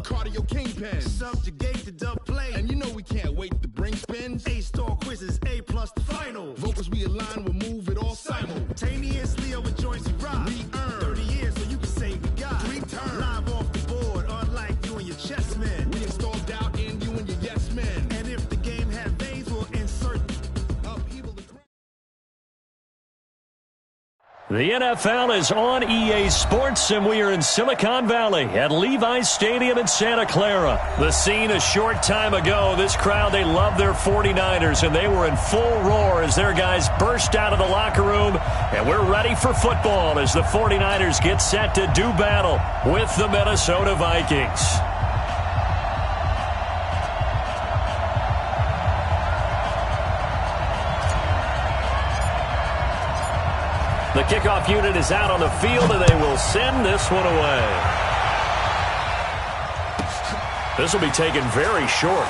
cardio kingpin. Subjugate the dub play. And you know we can't wait to bring spins. A-star quizzes, A+ the final. Vocals we align, we'll move it all simultaneously over joints we rock. We earn 30 years so you can say we got 3 turns. Live off the board, unlike you and your chess men. We install doubt in you and your yes men. And if the game had veins, we'll insert upheaval. The NFL is on EA Sports, and we are in Silicon Valley at Levi's Stadium in Santa Clara. The scene a short time ago, this crowd, they love their 49ers, and they were in full roar as their guys burst out of the locker room, and we're ready for football as the 49ers get set to do battle with the Minnesota Vikings. The kickoff unit is out on the field, and they will send this one away. This will be taken very short.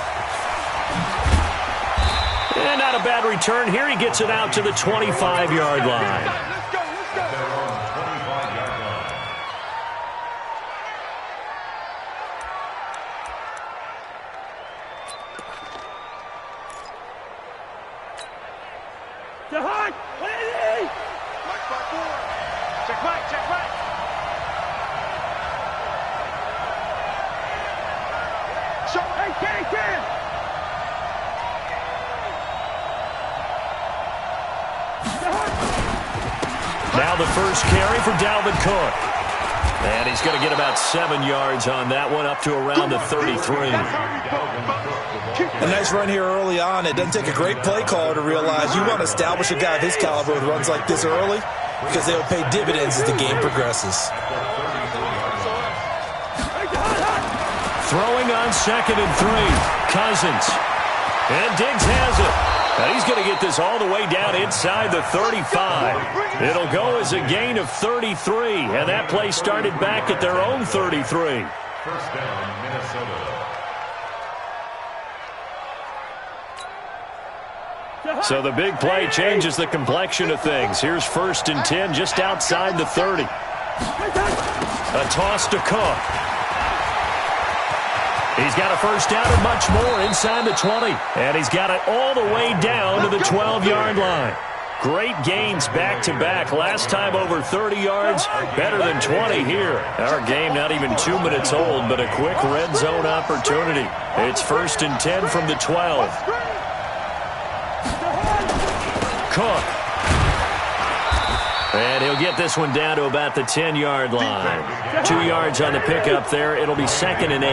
And not a bad return here. He gets it out to the 25-yard line. Now the first carry for Dalvin Cook. And he's going to get about 7 yards on that one, up to around the 33. A nice run here early on. It doesn't take a great play caller to realize you want to establish a guy of his caliber with runs like this early, because they'll pay dividends as the game progresses. Throwing on 2nd and 3. Cousins. And Diggs has it. And he's going to get this all the way down inside the 35. It'll go as a gain of 33. And that play started back at their own 33. First down, Minnesota. So the big play changes the complexion of things. Here's 1st and 10 just outside the 30. A toss to Cook. He's got a first down and much more inside the 20. And he's got it all the way down to the 12-yard line. Great gains back-to-back. Last time over 30 yards, better than 20 here. Our game not even 2 minutes old, but a quick red zone opportunity. It's 1st and 10 from the 12. Cook. And he'll get this one down to about the 10-yard line. 2 yards on the pickup there. It'll be 2nd and 8.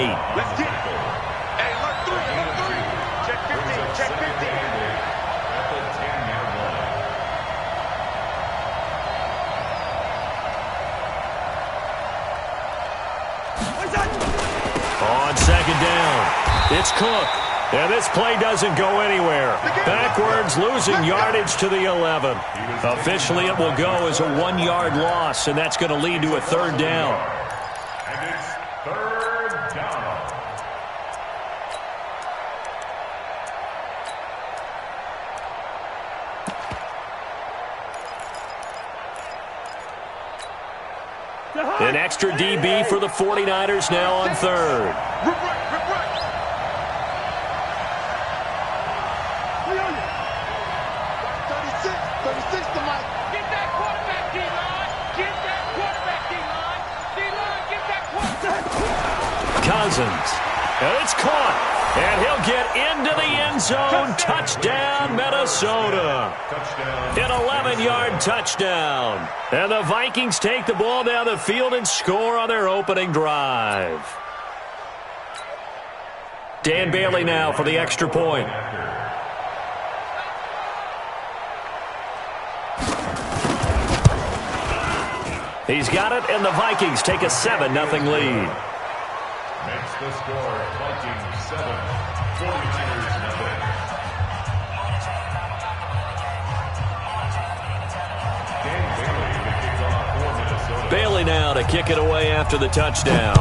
On 2nd down, it's Cook. And this play doesn't go anywhere. Backwards, losing yardage to the 11. Officially, it will go as a 1-yard loss, and that's going to lead to a 3rd down. And it's 3rd down. An extra DB for the 49ers now on 3rd. Cousins. And it's caught. And he'll get into the end zone. Touchdown, Minnesota. An 11-yard touchdown. And the Vikings take the ball down the field and score on their opening drive. Dan Bailey now for the extra point. He's got it, and the Vikings take a 7-0 lead. Makes the score Vikings 7, 49ers nothing. Dan Bailey to kick off for Minnesota. Bailey now to kick it away after the touchdown.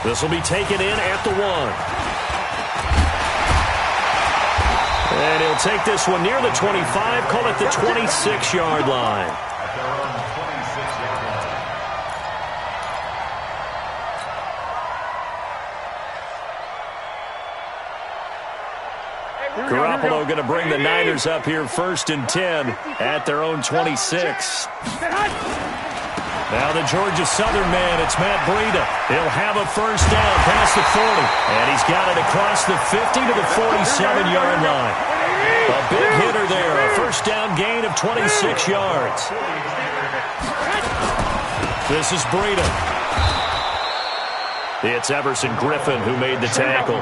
This will be taken in at the 1. And he'll take this one near the 25, call it the 26-yard line. At their own 26-yard line. Garoppolo going to bring the Niners up here 1st and 10 at their own 26. Now the Georgia Southern man, it's Matt Breida. He'll have a first down past the 40. And he's got it across the 50 to the 47-yard line. A big hitter there, a first down gain of 26 yards. This is Breida. It's Everson Griffin who made the tackle.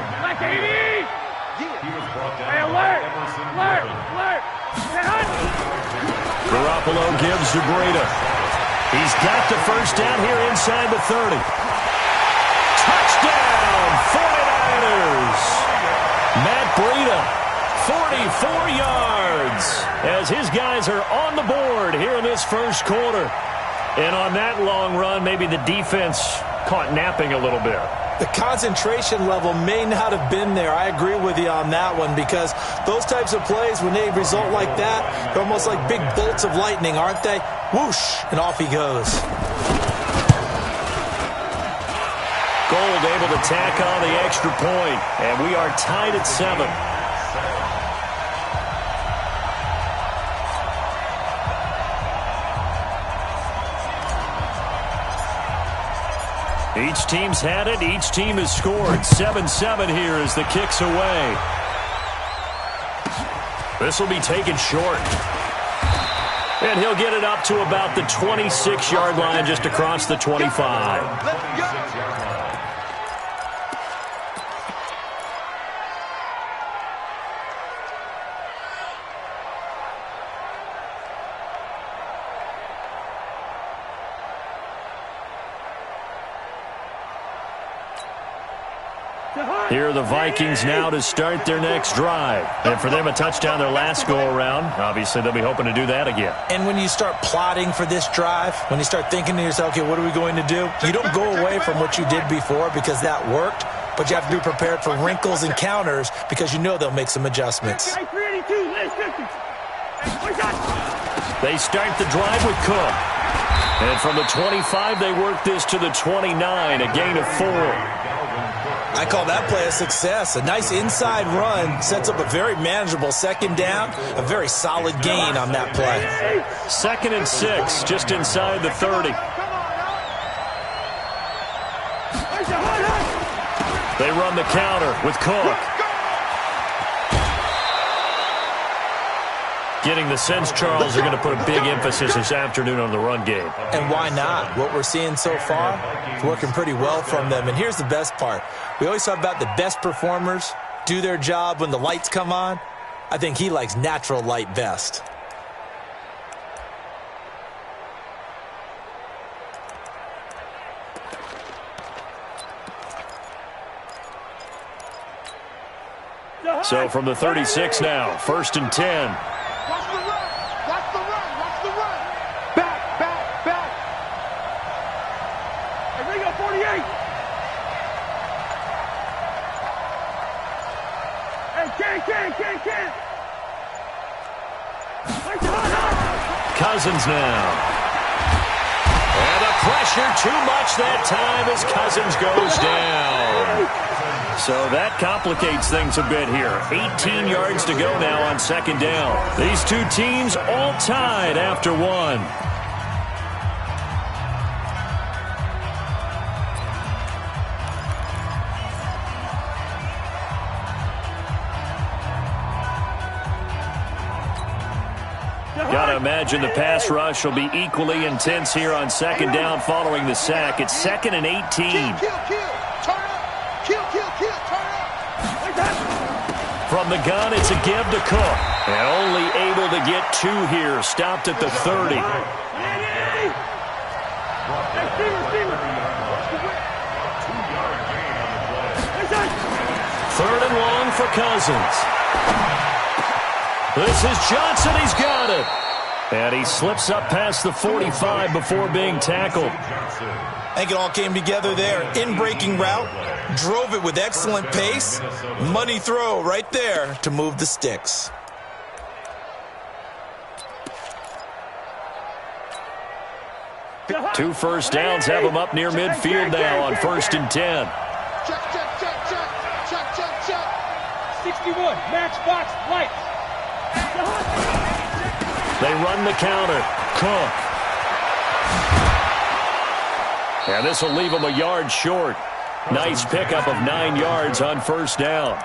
Garoppolo gives to Breida. He's got the first down here inside the 30. Touchdown, 49ers. Matt Breida, 44 yards, as his guys are on the board here in this first quarter. And on that long run, maybe the defense caught napping a little bit. The concentration level may not have been there. I agree with you on that one, because those types of plays, when they result like that, they're almost like big bolts of lightning, aren't they? Whoosh, and off he goes. Gold able to tack on the extra point, and we are tied at 7. Each team's had it. Each team has scored. 7-7 here as the kick's away. This will be taken short. And he'll get it up to about the 26-yard line, just across the 25. Here are the Vikings now to start their next drive. And for them, a touchdown their last go-around. Obviously, they'll be hoping to do that again. And when you start plotting for this drive, when you start thinking to yourself, okay, what are we going to do? You don't go away from what you did before because that worked, but you have to be prepared for wrinkles and counters because you know they'll make some adjustments. They start the drive with Cook. And from the 25, they work this to the 29, a gain of 4. I call that play a success. A nice inside run sets up a very manageable second down, a very solid gain on that play. 2nd and 6, just inside the 30. They run the counter with Cook. Getting the sense Charles are going to put a big emphasis this afternoon on the run game. And why not? What we're seeing so far is working pretty well from them. And here's the best part. We always talk about the best performers do their job when the lights come on. I think he likes natural light best. So from the 36 now, 1st and 10. Cousins now. And the pressure too much that time as Cousins goes down. So that complicates things a bit here. 18 yards to go now on 2nd down. These two teams all tied after 1. Got to imagine the pass rush will be equally intense here on 2nd down following the sack. It's 2nd and 18. From the gun, it's a give to Cook. And only able to get 2 here. Stopped at the 30. 3rd and long for Cousins. This is Johnson. He's got it. And he slips up past the 45 before being tackled. I think it all came together there. In-breaking route. Drove it with excellent pace. Money throw right there to move the sticks. Two first downs have him up near midfield now on 1st and 10. Check. 51, matchbox lights. They run the counter. Cook. And this will leave him a yard short. Nice pickup of 9 yards on first down.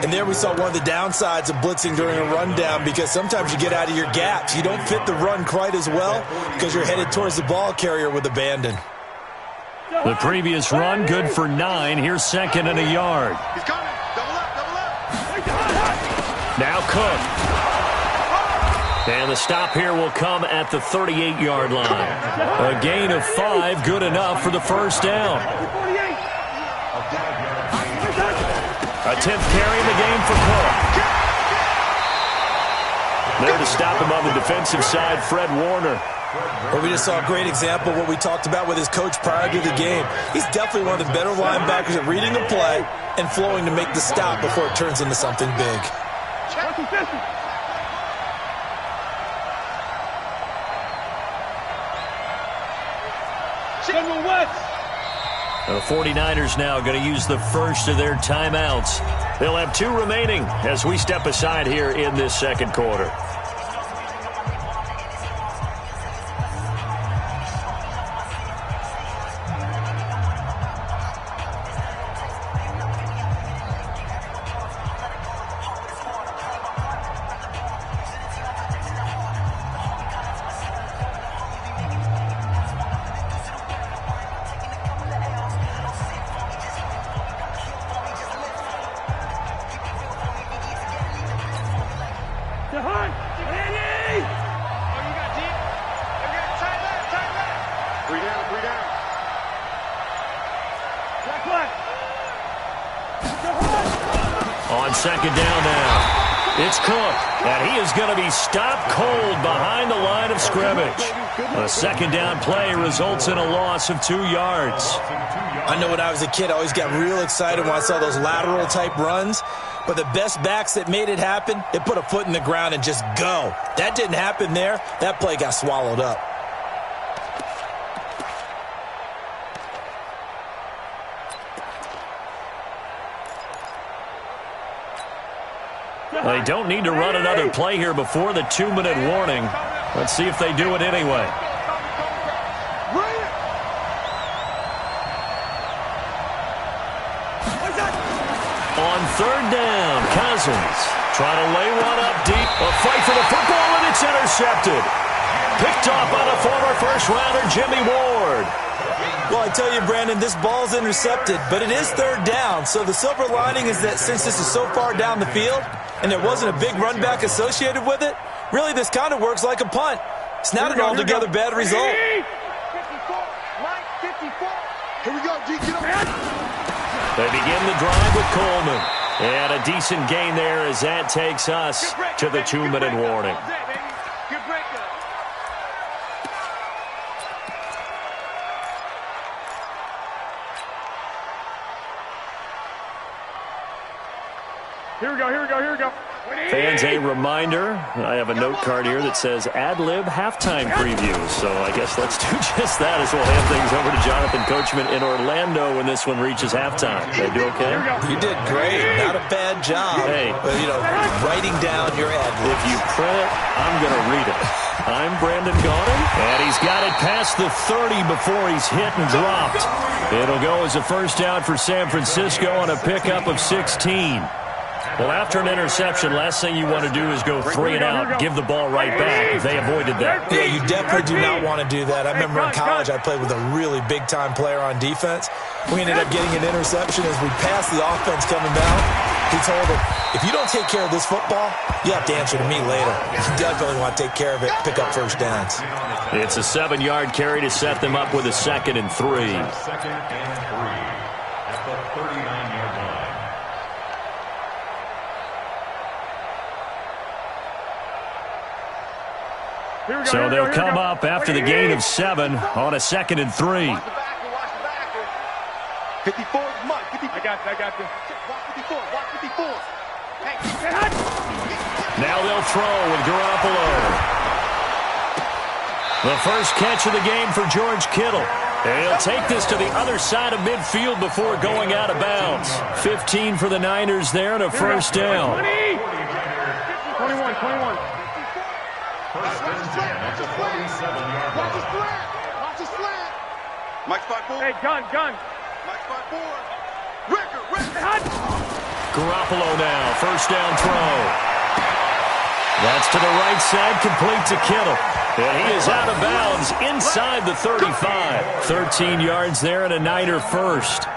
And there we saw one of the downsides of blitzing during a rundown, because sometimes you get out of your gaps. You don't fit the run quite as well because you're headed towards the ball carrier with abandon. The previous run, good for 9. Here's second and a yard. He's coming. Double up, double up. Now Cook. And the stop here will come at the 38-yard line. A gain of 5, good enough for the first down. A 10th carry in the game for Cook. There to stop him on the defensive side, Fred Warner. Well, we just saw a great example of what we talked about with his coach prior to the game. He's definitely one of the better linebackers at reading the play and flowing to make the stop before it turns into something big. The 49ers now going to use the first of their timeouts. They'll have 2 remaining as we step aside here in this second quarter. On second down now, it's Cook, and he is going to be stopped cold behind the line of scrimmage. A second down play results in a loss of 2 yards. I know when I was a kid, I always got real excited when I saw those lateral-type runs. But the best backs that made it happen, they put a foot in the ground and just go. That didn't happen there. That play got swallowed up. They don't need to run another play here before the 2-minute warning. Let's see if they do it anyway. On third down, Cousins trying to lay one up deep. A fight for the football, and it's intercepted. Picked off by the former first-rounder Jimmy Ward. Well, I tell you, Brandon, this ball's intercepted, but it is third down. So the silver lining is that since this is so far down the field and there wasn't a big run back associated with it, really this kind of works like a punt. It's not an altogether bad result. 54, Mike, 54. Here we go, G, get up. They begin the drive with Coleman. And a decent gain there as that takes us to the 2-minute warning. Here we go, here we go, here we go. Fans, a reminder, I have a note card here that says ad-lib halftime preview. So I guess let's do just that as we'll hand things over to Jonathan Coachman in Orlando when this one reaches halftime. They do okay? You did great. Not a bad job. Hey. But, writing down your ad-libs. If you print it, I'm going to read it. I'm Brandon Gaudin, and he's got it past the 30 before he's hit and dropped. It'll go as a first down for San Francisco on a pickup of 16. Well, after an interception, last thing you want to do is go 3 and out, give the ball right back. They avoided that. Yeah, you definitely do not want to do that. I remember in college I played with a really big-time player on defense. We ended up getting an interception as we passed the offense coming down. He told him, if you don't take care of this football, you have to answer to me later. You definitely want to take care of it, pick up first downs. It's a 7-yard carry to set them up with a 2nd and 3. Second and 3 at the 39-yard line. So they'll come up after the gain of 7 on a 2nd and 3. Watch the back here. 54, Mike. 54. I got this. Watch 54, watch 54. Hey. Now they'll throw with Garoppolo. The first catch of the game for George Kittle. And he'll take this to the other side of midfield before going out of bounds. 15 for the Niners there and a first down. 21. First and 10 at the 47-yard line. Watch his flat. Mike spot 4. Hey, gun. Mike spot 4. Record. Garoppolo now, first down throw. That's to the right side, complete to Kittle. And he is out of bounds inside the 35. 13 yards there and a Niner first.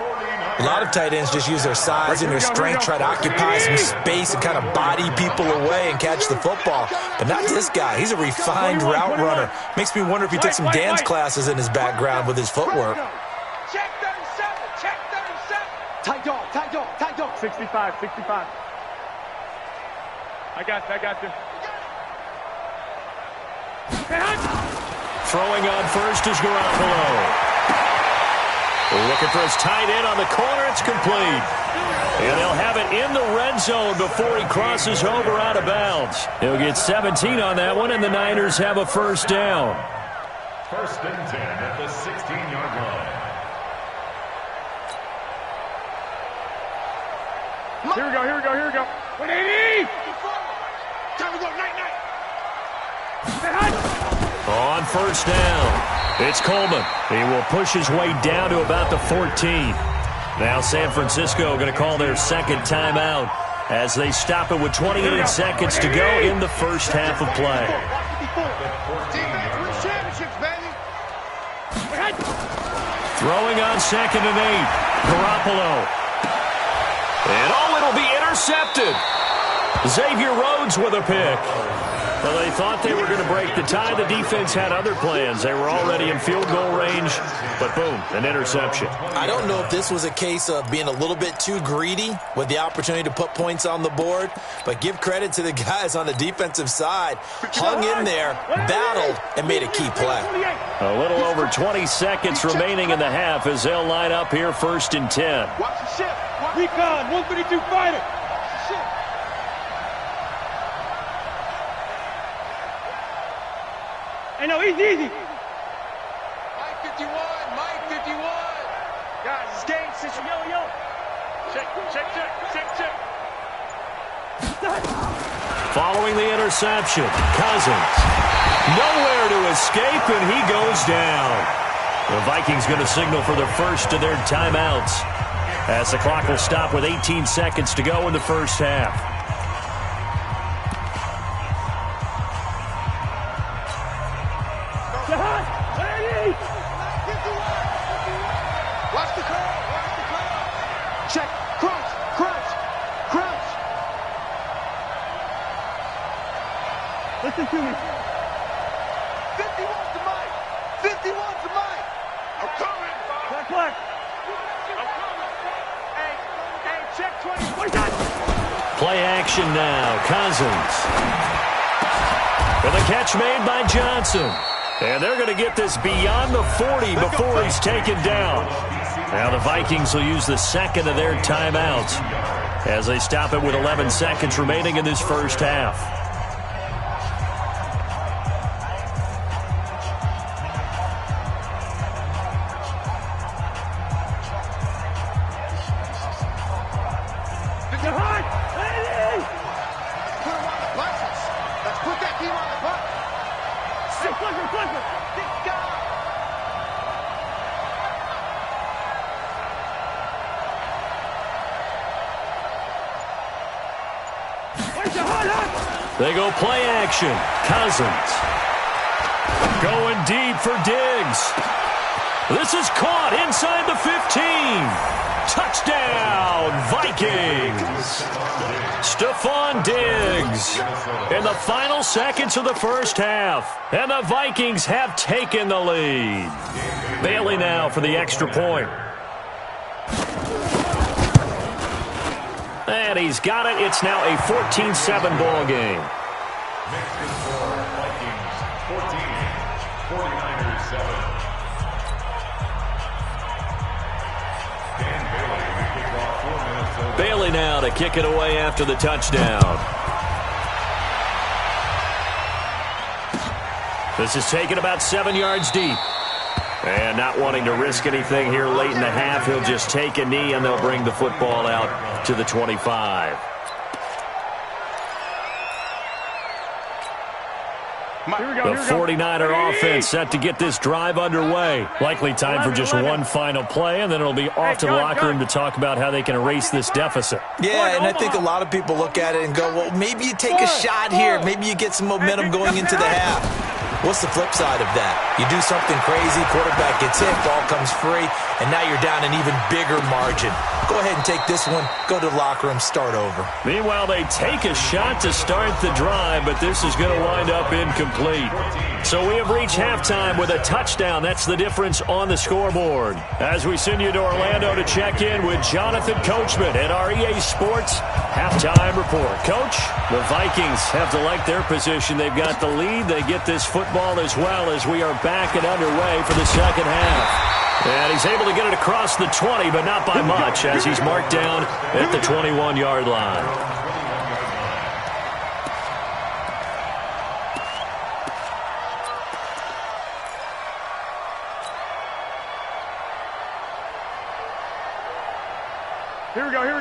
A lot of tight ends just use their size and their strength, try to occupy some space and kind of body people away and catch the football. But not this guy. He's a refined route runner. Makes me wonder if he took some dance classes in his background with his footwork. Check 37. Tight dog. 65. I got you. Throwing on first is Garoppolo. Looking for his tight end on the corner. It's complete. And they'll have it in the red zone before he crosses over out of bounds. He'll get 17 on that one, and the Niners have a first down. First and 10 at the 16-yard line. Here we go. 180. Time to go. Night. On first down, it's Coleman. He will push his way down to about the 14. Now San Francisco going to call their second timeout as they stop it with 28 seconds to go in the first half of play. Throwing on second and 8. Garoppolo. And it'll be intercepted. Xavier Rhodes with a pick. Well, they thought they were going to break the tie. The defense had other plans. They were already in field goal range, but boom, an interception. I don't know if this was a case of being a little bit too greedy with the opportunity to put points on the board, but give credit to the guys on the defensive side. Hung in there, battled, and made a key play. A little over 20 seconds remaining in the half as they'll line up here first and 10. Watch the ship. Recon, 132 fighter. Hey, no, easy. Mike 51. Guys, it's game situation. Yo. Check. Following the interception, Cousins. Nowhere to escape, and he goes down. The Vikings going to signal for the first of their timeouts as the clock will stop with 18 seconds to go in the first half. Watch the curl. Check. Crouch. Listen to me. 51's the mic. I'm coming. Black. I'm coming. Hey, check 20. What is that? Play action now. Cousins. With a catch made by Johnson. And they're going to get this beyond the 40 before he's taken down. Now the Vikings will use the second of their timeouts as they stop it with 11 seconds remaining in this first half. Let's put that team on the bus. They go play action. Cousins. Going deep for Diggs. This is caught inside the 15. Touchdown, Vikings. Stephon Diggs in the final seconds of the first half. And the Vikings have taken the lead. Bailey now for the extra point. And he's got it. It's now a 14-7 ball game. Vikings 14, 49ers 7. Dan Bailey to kick off for Minnesota. Bailey now to kick it away after the touchdown. This is taken about 7 yards deep. And not wanting to risk anything here late in the half, he'll just take a knee, and they'll bring the football out to the 25. The 49er offense set to get this drive underway. Likely time for just one final play, and then it'll be off to the locker room to talk about how they can erase this deficit. Yeah, and I think a lot of people look at it and go, well, maybe you take a shot here. Maybe you get some momentum going into the half. What's the flip side of that? You do something crazy, quarterback gets hit, ball comes free, and now you're down an even bigger margin. Go ahead and take this one, go to the locker room, start over. Meanwhile, they take a shot to start the drive, but this is going to wind up incomplete. So we have reached halftime with a touchdown. That's the difference on the scoreboard. As we send you to Orlando to check in with Jonathan Coachman at our EA Sports Halftime Report. Coach, the Vikings have to like their position. They've got the lead. They get this football as well as we are back and underway for the second half. And he's able to get it across the 20, but not by much, as he's marked down at the 21-yard line.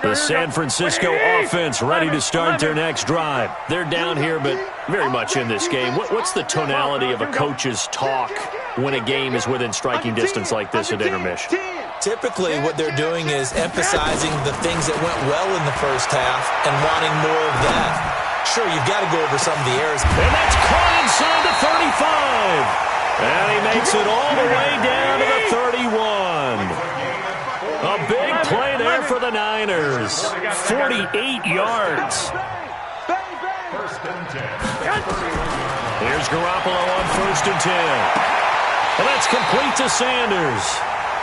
The San Francisco offense ready to start their next drive. They're down here, but very much in this game. What's the tonality of a coach's talk when a game is within striking distance like this at intermission? Typically, what they're doing is emphasizing the things that went well in the first half and wanting more of that. Sure, you've got to go over some of the errors. And that's caught inside the 35. And he makes it all the way down to the 31. A big play there for the Niners. 48 yards. Here's Garoppolo on 1st and 10. And that's complete to Sanders.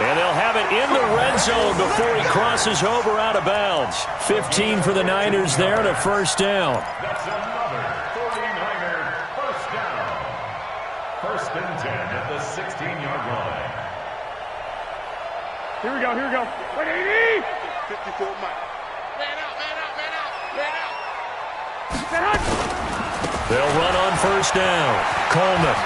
And they'll have it in the red zone before he crosses over out of bounds. 15 for the Niners there and a first down. That's another 49er first down. 1st and 10 at the 16-yard line. Here we go, here we go. 180! 54 Mike. Man out, man out, man out, man out. They'll run on 1st down. Coleman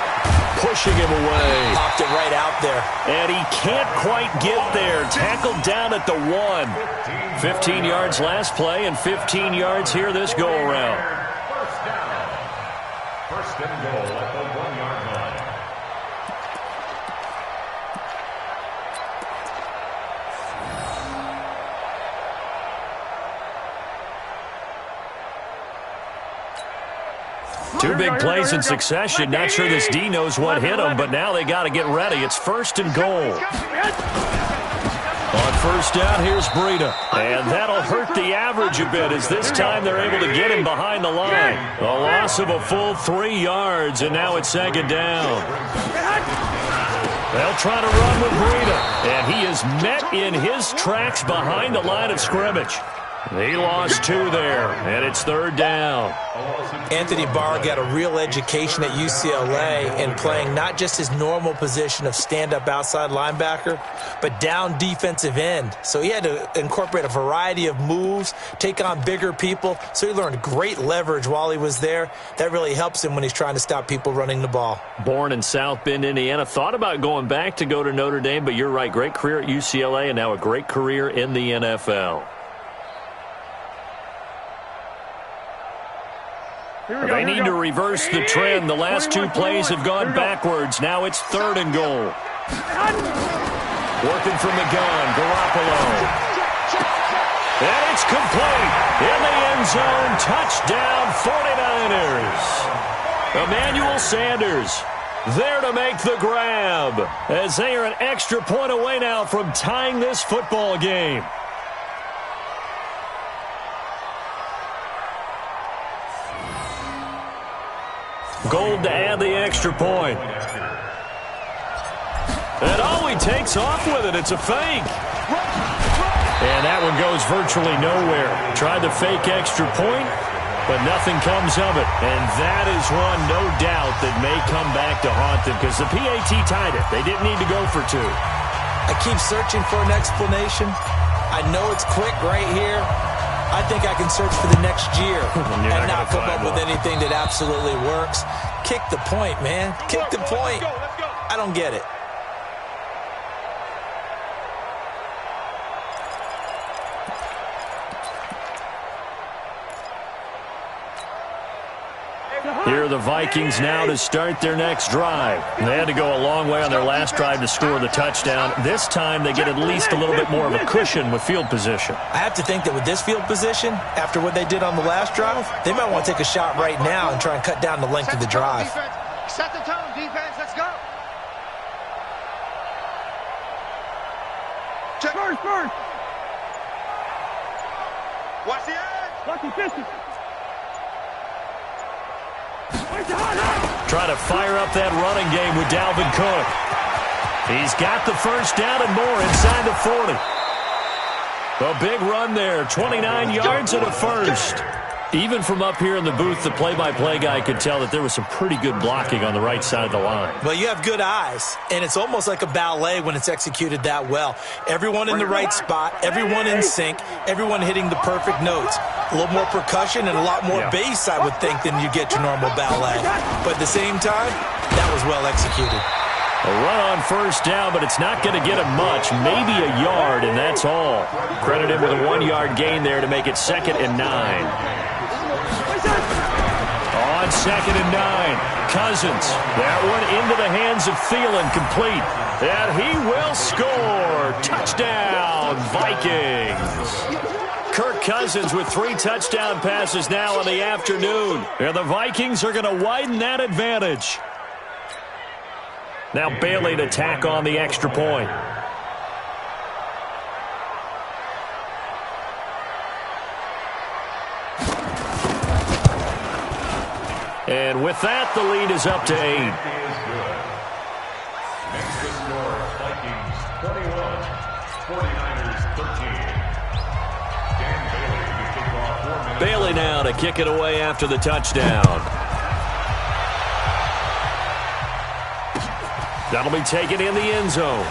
pushing him away. Popped it right out there. And he can't quite get there. Tackled down at the 1. 15 yards last play and 15 yards here this go-around. First down. 1st and goal at the 1-yard line. Two big plays in succession. Not sure this D knows what hit him, but now they got to get ready. It's 1st and goal. On 1st down, here's Breida. And that'll hurt the average a bit as this time they're able to get him behind the line. A loss of a full 3 yards, and now it's 2nd down. They'll try to run with Breida. And he is met in his tracks behind the line of scrimmage. He lost 2 there, and it's 3rd down. Anthony Barr got a real education at UCLA in playing not just his normal position of stand-up outside linebacker, but down defensive end. So he had to incorporate a variety of moves, take on bigger people. So he learned great leverage while he was there. That really helps him when he's trying to stop people running the ball. Born in South Bend, Indiana. Thought about going back to go to Notre Dame, but you're right. Great career at UCLA and now a great career in the NFL. They need to reverse the trend. The last 2 plays have gone backwards. Now it's 3rd and goal. Working from the gun, Garoppolo. And it's complete. In the end zone, touchdown 49ers. Emmanuel Sanders there to make the grab as they are an extra point away now from tying this football game. Gold to add the extra point. And he takes off with it. It's a fake. And that one goes virtually nowhere. Tried the fake extra point, but nothing comes of it. And that is one, no doubt, that may come back to haunt them because the PAT tied it. They didn't need to go for 2. I keep searching for an explanation. I know it's quick right here. I think I can search for the next year and not come up with anything that absolutely works. Kick the point, man. Kick the point. I don't get it. Here are the Vikings now to start their next drive. They had to go a long way on their last drive to score the touchdown. This time they get at least a little bit more of a cushion with field position. I have to think that with this field position, after what they did on the last drive, they might want to take a shot right now and try and cut down the length of the drive. Set the tone, defense. Let's go. Check. First. Watch the edge. Watch the distance. Try to fire up that running game with Dalvin Cook. He's got the first down and more inside the 40. A big run there, 29 yards and a first. Even from up here in the booth, the play-by-play guy could tell that there was some pretty good blocking on the right side of the line. Well, you have good eyes, and it's almost like a ballet when it's executed that well. Everyone in the right spot, everyone in sync, everyone hitting the perfect notes. A little more percussion and a lot more bass, I would think, than you get your normal ballet. But at the same time, that was well executed. A run on first down, but it's not going to get him much. Maybe a yard, and that's all. Credit him with a 1-yard gain there to make it 2nd and 9. On 2nd and 9, Cousins. That one into the hands of Thielen, complete. And he will score. Touchdown, Vikings. Kirk Cousins with 3 touchdown passes now in the afternoon. And the Vikings are going to widen that advantage. Now Bailey to tack on the extra point. And with that, the lead is up to 8. Next to score, Vikings 21, 49ers 13. Dan Bailey to kick off 4 minutes. Bailey now to kick it away after the touchdown. That'll be taken in the end zone.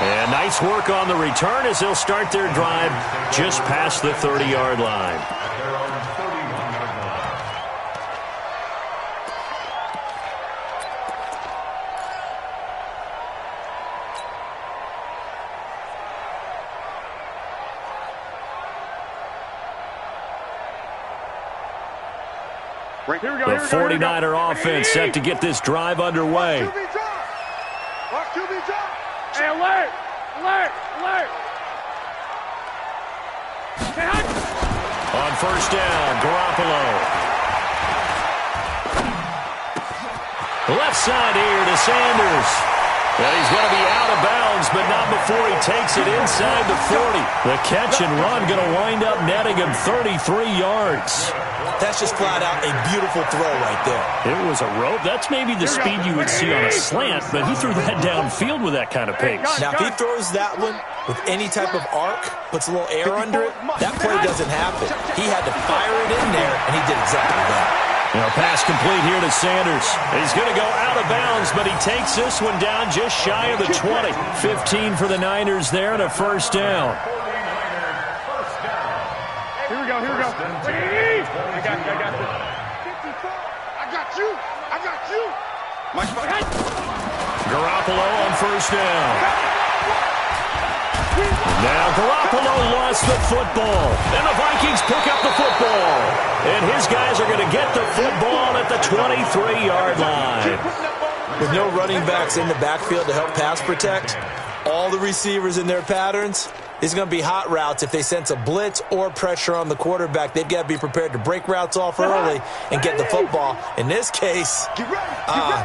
And nice work on the return as they'll start their drive just past the 30-yard line. They're on 31-yard line. The 49er offense set to get this drive underway. Hey, alert! On first down, Garoppolo. Left side here to Sanders. And he's going to be out of bounds, but not before he takes it inside the 40. The catch and run going to wind up netting him 33 yards. That's just flat out a beautiful throw right there. It was a rope. That's maybe the speed you would see on a slant, but he threw that downfield with that kind of pace. Now, if he throws that one with any type of arc, puts a little air under it, that play doesn't happen. He had to fire it in there, and he did exactly that. Now, pass complete here to Sanders. He's going to go out of bounds, but he takes this one down just shy of the 20. 15 for the Niners there and a first down. Here we go. I got you. Garoppolo on first down. Now Garoppolo lost the football. And the Vikings pick up the football. And his guys are going to get the football at the 23-yard line. With no running backs in the backfield to help pass protect, all the receivers in their patterns, it's going to be hot routes. If they sense a blitz or pressure on the quarterback, they've got to be prepared to break routes off early and get the football. In this case,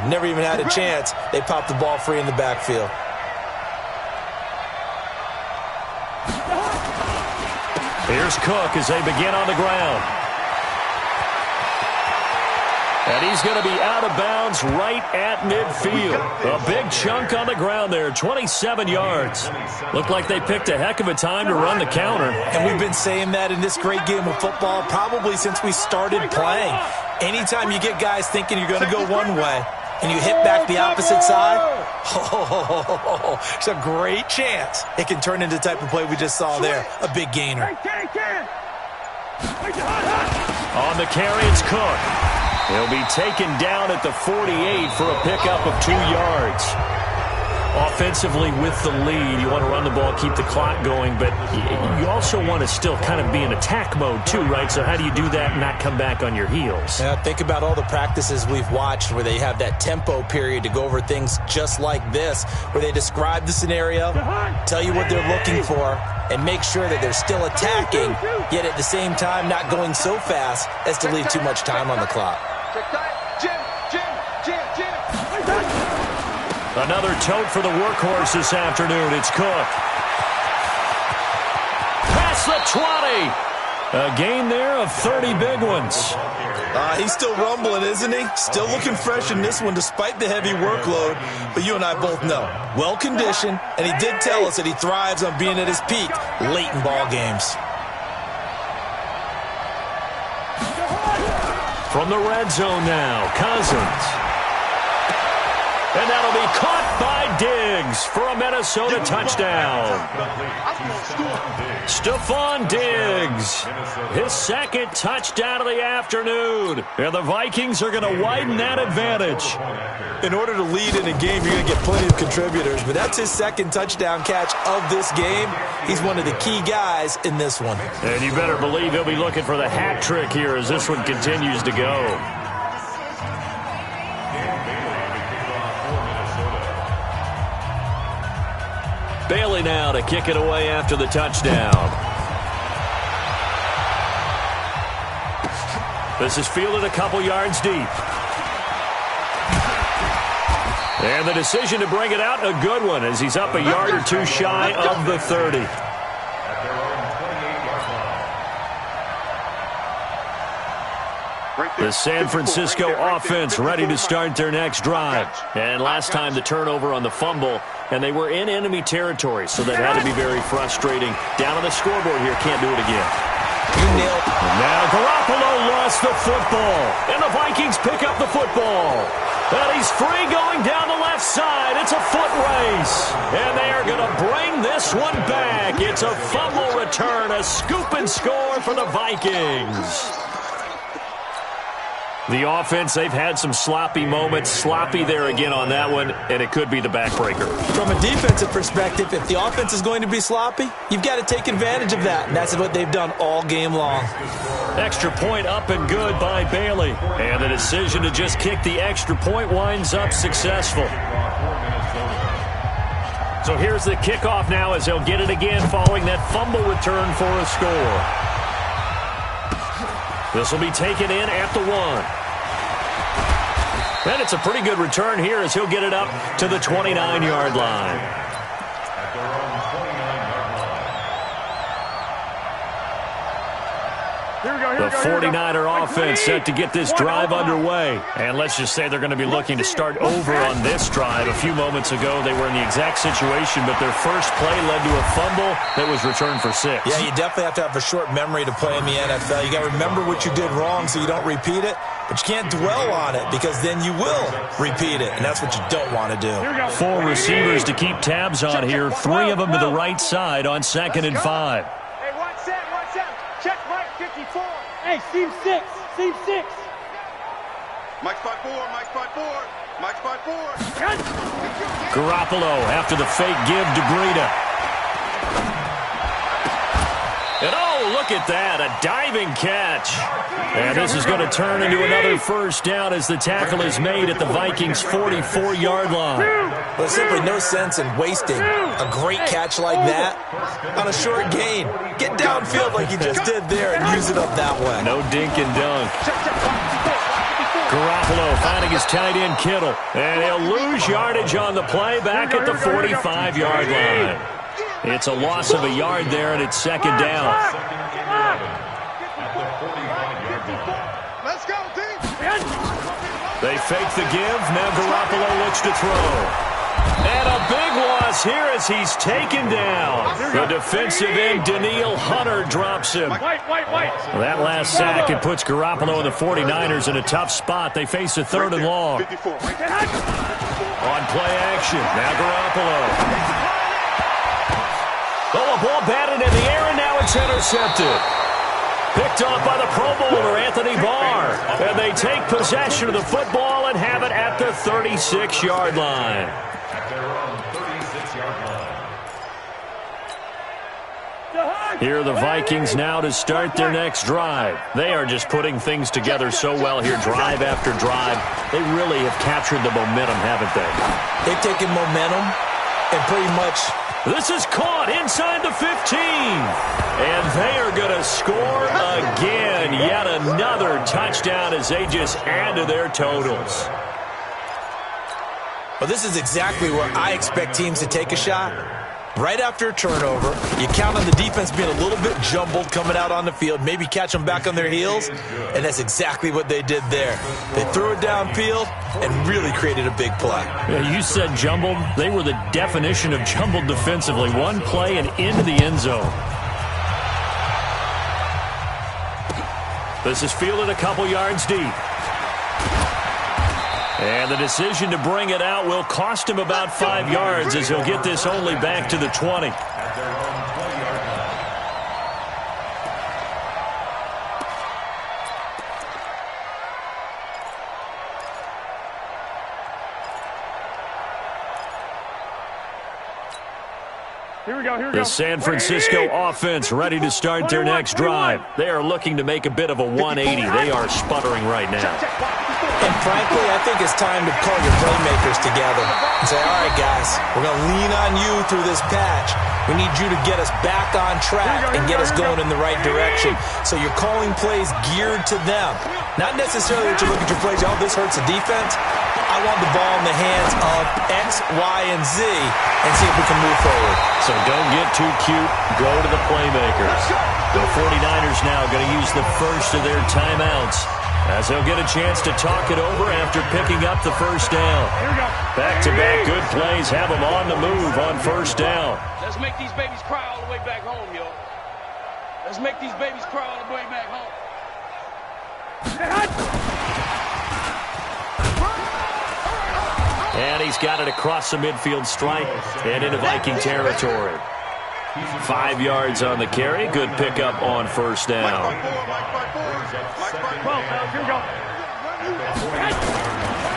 never even had a chance. They popped the ball free in the backfield. Here's Cook as they begin on the ground. And he's going to be out of bounds right at midfield. A big chunk on the ground there, 27 yards. Looked like they picked a heck of a time to run the counter. And we've been saying that in this great game of football probably since we started playing. Anytime you get guys thinking you're going to go one way and you hit back the opposite side, it's a great chance it can turn into the type of play we just saw there, a big gainer. On the carry, it's Cook. He'll be taken down at the 48 for a pickup of 2 yards. Offensively with the lead, you want to run the ball, keep the clock going, but you also want to still kind of be in attack mode too, right? So how do you do that and not come back on your heels? Yeah, think about all the practices we've watched where they have that tempo period to go over things just like this, where they describe the scenario, tell you what they're looking for, and make sure that they're still attacking, yet at the same time not going so fast as to leave too much time on the clock. Another tote for the workhorse this afternoon. It's Cook. Past the 20. A gain there of 30 big ones. He's still rumbling, isn't he? Still looking fresh in this one despite the heavy workload. But you and I both know, well-conditioned, and he did tell us that he thrives on being at his peak late in ball games. From the red zone now, Cousins. And that'll be caught by Diggs for a Minnesota touchdown. Stephon Diggs, his second touchdown of the afternoon. And the Vikings are going to widen that advantage. In order to lead in a game, you're going to get plenty of contributors, but that's his second touchdown catch of this game. He's one of the key guys in this one. And you better believe he'll be looking for the hat trick here as this one continues to go. Bailey now to kick it away after the touchdown. This is fielded a couple yards deep. And the decision to bring it out, a good one, as he's up a yard or two shy of the 30. The San Francisco offense ready to start their next drive. And last time the turnover on the fumble, and they were in enemy territory, so that had to be very frustrating. Down on the scoreboard here, can't do it again. You nailed it. Now Garoppolo lost the football, and the Vikings pick up the football. And he's free going down the left side. It's a foot race, and they are going to bring this one back. It's a fumble return, a scoop and score for the Vikings. The offense, they've had some sloppy moments. Sloppy there again on that one, and it could be the backbreaker. From a defensive perspective, if the offense is going to be sloppy, you've got to take advantage of that, and that's what they've done all game long. Extra point up and good by Bailey. And the decision to just kick the extra point winds up successful. So here's the kickoff now as they'll get it again following that fumble return for a score. This will be taken in at the 1. And it's a pretty good return here as he'll get it up to the 29-yard line. The 49er offense set to get this drive underway. And let's just say they're going to be looking to start over on this drive. A few moments ago, they were in the exact situation, but their first play led to a fumble that was returned for 6. Yeah, you definitely have to have a short memory to play in the NFL. You got to remember what you did wrong so you don't repeat it, but you can't dwell on it because then you will repeat it, and that's what you don't want to do. 4 receivers to keep tabs on here, 3 of them to the right side on 2nd and 5. Hey, one set. Check Mike 54. Hey, seam 6. Mike spot 4. Garoppolo after the fake give to Breida. And oh, look at that, a diving catch. And this is going to turn into another first down as the tackle is made at the Vikings' 44-yard line. There's simply no sense in wasting a great catch like that on a short gain. Get downfield like you just did there and use it up that way. No dink and dunk. Garoppolo finding his tight end Kittle. And he'll lose yardage on the play back at the 45-yard line. It's a loss of a yard there, and it's 2nd down. Let's go, D. They fake the give. Now Garoppolo looks to throw. And a big loss here as he's taken down. The defensive end, Danielle Hunter, drops him. That last sack, it puts Garoppolo and the 49ers in a tough spot. They face a 3rd and long. On play action, now Garoppolo. Oh, a ball batted in the air, and now it's intercepted. Picked off by the Pro Bowler, Anthony Barr. And they take possession of the football and have it at the 36-yard line. 6-yard line. Here are the Vikings now to start their next drive. They are just putting things together so well here, drive after drive. They really have captured the momentum, haven't they? They've taken momentum and pretty much... This is caught inside the 15. And they are going to score again. Yet another touchdown as they just add to their totals. Well, this is exactly where I expect teams to take a shot. Right after a turnover, you count on the defense being a little bit jumbled coming out on the field, maybe catch them back on their heels, and that's exactly what they did there. They threw it downfield and really created a big play. Yeah, you said jumbled. They were the definition of jumbled defensively. One play and into the end zone. This is fielded a couple yards deep. And the decision to bring it out will cost him about 5 yards as he'll get this only back to the 20. At their own 20-yard line. Here we go, here we go. The San Francisco offense ready to start their next drive. They are looking to make a bit of a 180. They are sputtering right now. And frankly, I think it's time to call your playmakers together and say, all right, guys, we're going to lean on you through this patch. We need you to get us back on track and get us going in the right direction. So you're calling plays geared to them. Not necessarily that you look at your plays, oh, this hurts the defense. I want the ball in the hands of X, Y, and Z and see if we can move forward. So don't get too cute. Go to the playmakers. The 49ers now going to use the first of their timeouts as they'll get a chance to talk it over after picking up the first down. Back-to-back good plays have them on the move on first down. Let's make these babies cry all the way back home, yo. Let's make these babies cry all the way back home. And he's got it across the midfield stripe and into Viking territory. 5 yards on the carry. Good pickup on first down.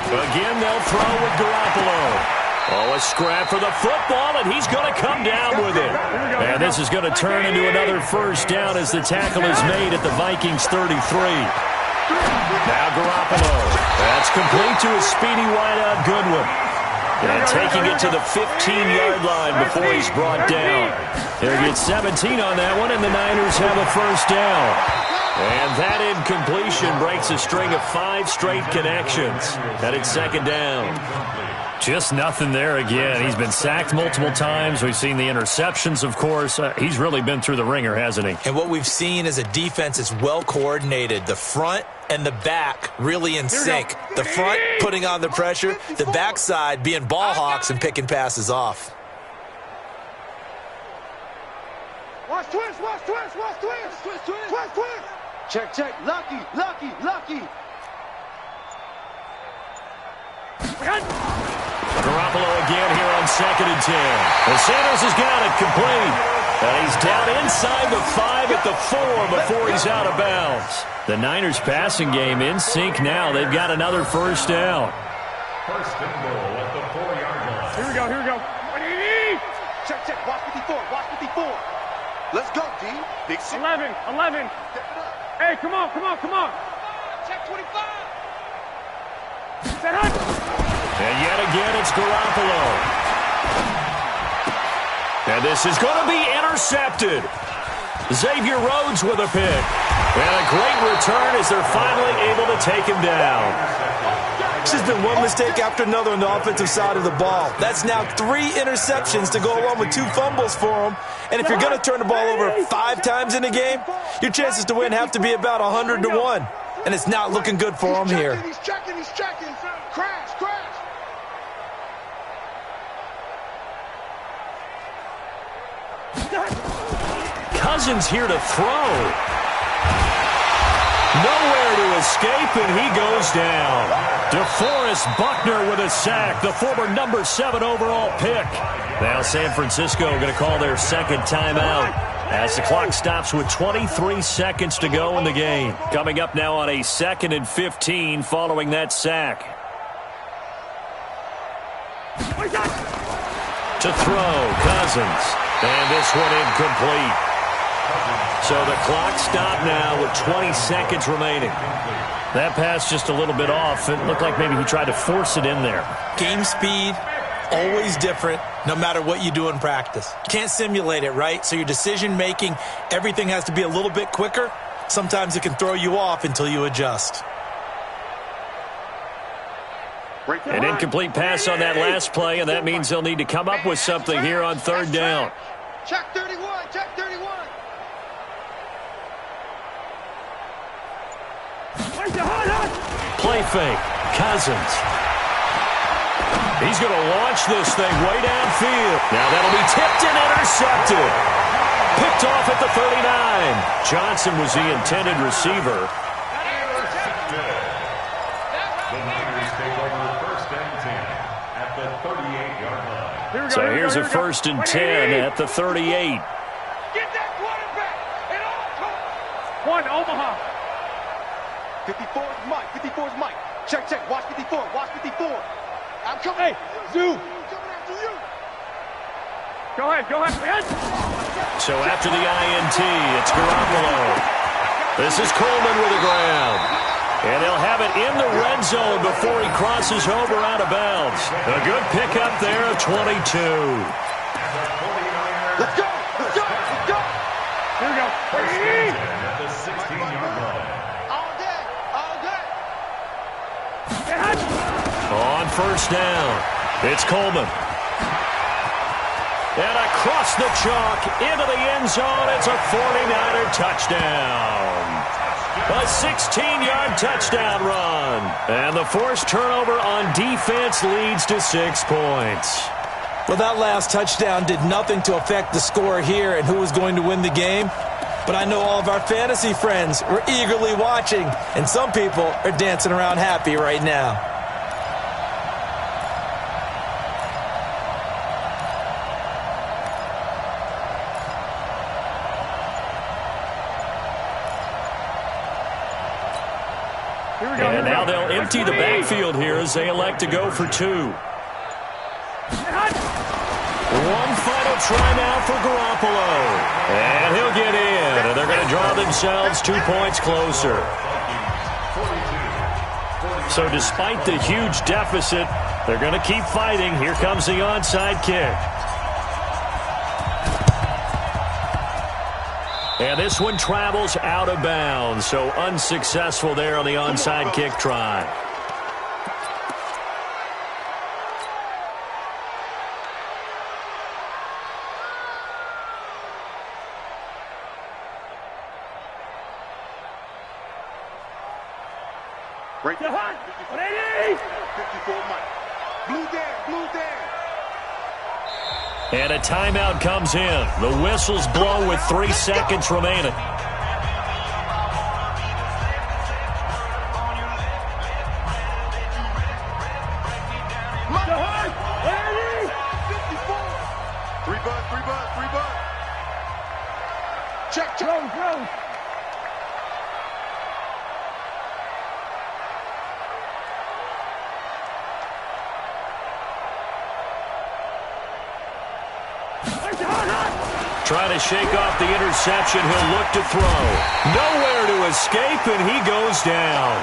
Again, they'll throw with Garoppolo. Oh, a scrap for the football, and he's going to come down with it. And this is going to turn into another first down as the tackle is made at the Vikings 33. Now Garoppolo. That's complete to a speedy wideout Goodwin. And taking it to the 15-yard line before he's brought down. They'll get 17 on that one, and the Niners have a first down. And that incompletion breaks a string of 5 straight connections. Headed second down. Just nothing there again. He's been sacked multiple times. We've seen the interceptions, of course. He's really been through the ringer, hasn't he? And what we've seen is a defense that's well coordinated. The front and the back really in sync. The front putting on the pressure, the backside being ball hawks and picking passes off. Watch twist, watch twist, watch twist. Twist, twist. Twist, twist. Check, check. Lucky, lucky, lucky. Garoppolo again here on 2nd and 10. And Sanders has got it complete. And he's down inside the 5 at the 4 before he's out of bounds. The Niners passing game in sync now. They've got another first down. First and goal at the 4-yard line. Here we go, here we go. Check, check. Watch 54, watch 54. Let's go, D. Big 6. 11. Hey, come on, come on, come on. Check 25. Set up. And yet again, it's Garoppolo. And this is going to be intercepted. Xavier Rhodes with a pick. And a great return as they're finally able to take him down. This has been one mistake after another on the offensive side of the ball. That's now 3 interceptions to go along with 2 fumbles for him. And if you're going to turn the ball over 5 times in a game, your chances to win have to be about 100 to 1. And it's not looking good for him here. He's checking. Crash. Cousins here to throw. Nowhere to escape, and he goes down. DeForest Buckner with a sack, the former number 7 overall pick. Now San Francisco going to call their second timeout as the clock stops with 23 seconds to go in the game. Coming up now on a 2nd and 15 following that sack. To throw, Cousins. And this one incomplete. So the clock stopped now with 20 seconds remaining. That pass just a little bit off. It looked like maybe he tried to force it in there. Game speed, always different, no matter what you do in practice. You can't simulate it, right? So your decision-making, everything has to be a little bit quicker. Sometimes it can throw you off until you adjust. An incomplete pass on that last play, and that means they'll need to come up with something here on third down. Check 31, check 31. Play fake, Cousins. He's going to launch this thing way downfield. Now that'll be tipped and intercepted. Picked off at the 39. Johnson was the intended receiver. The Niners take over first and 10 at the 38-yard line. So here's a first and 10 at the 38. Get that quarterback and all One, Omaha. 54 is Mike. 54 is Mike. Check, check. Watch 54. Watch 54. I'm coming. Hey, Zoo. Coming after you. Go ahead. So after the INT, it's Garoppolo. This is Coleman with the ground. And they'll have it in the red zone before he crosses over out of bounds. A good pickup there of 22. Let's go. Let's go. Let's go. Here we go. At the 16-yard line. All day. All day. On first down, it's Coleman. And across the chalk into the end zone, it's a 49er touchdown. A 16-yard touchdown run. And the forced turnover on defense leads to 6 points. Well, that last touchdown did nothing to affect the score here and who was going to win the game. But I know all of our fantasy friends were eagerly watching, and some people are dancing around happy right now. And now they'll empty the backfield here as they elect to go for 2. One final try now for Garoppolo. And he'll get in. And they're going to draw themselves 2 points closer. So despite the huge deficit, they're going to keep fighting. Here comes the onside kick. And this one travels out of bounds, so unsuccessful there on the onside kick try. Right there. 54 Mike. Blue down. And a timeout comes in. The whistles blow with 3 seconds remaining. Three bud. Check. Go. Trying to shake off the interception. He'll look to throw. Nowhere to escape, and he goes down.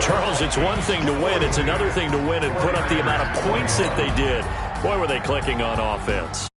Charles, it's one thing to win. It's another thing to win and put up the amount of points that they did. Boy, were they clicking on offense.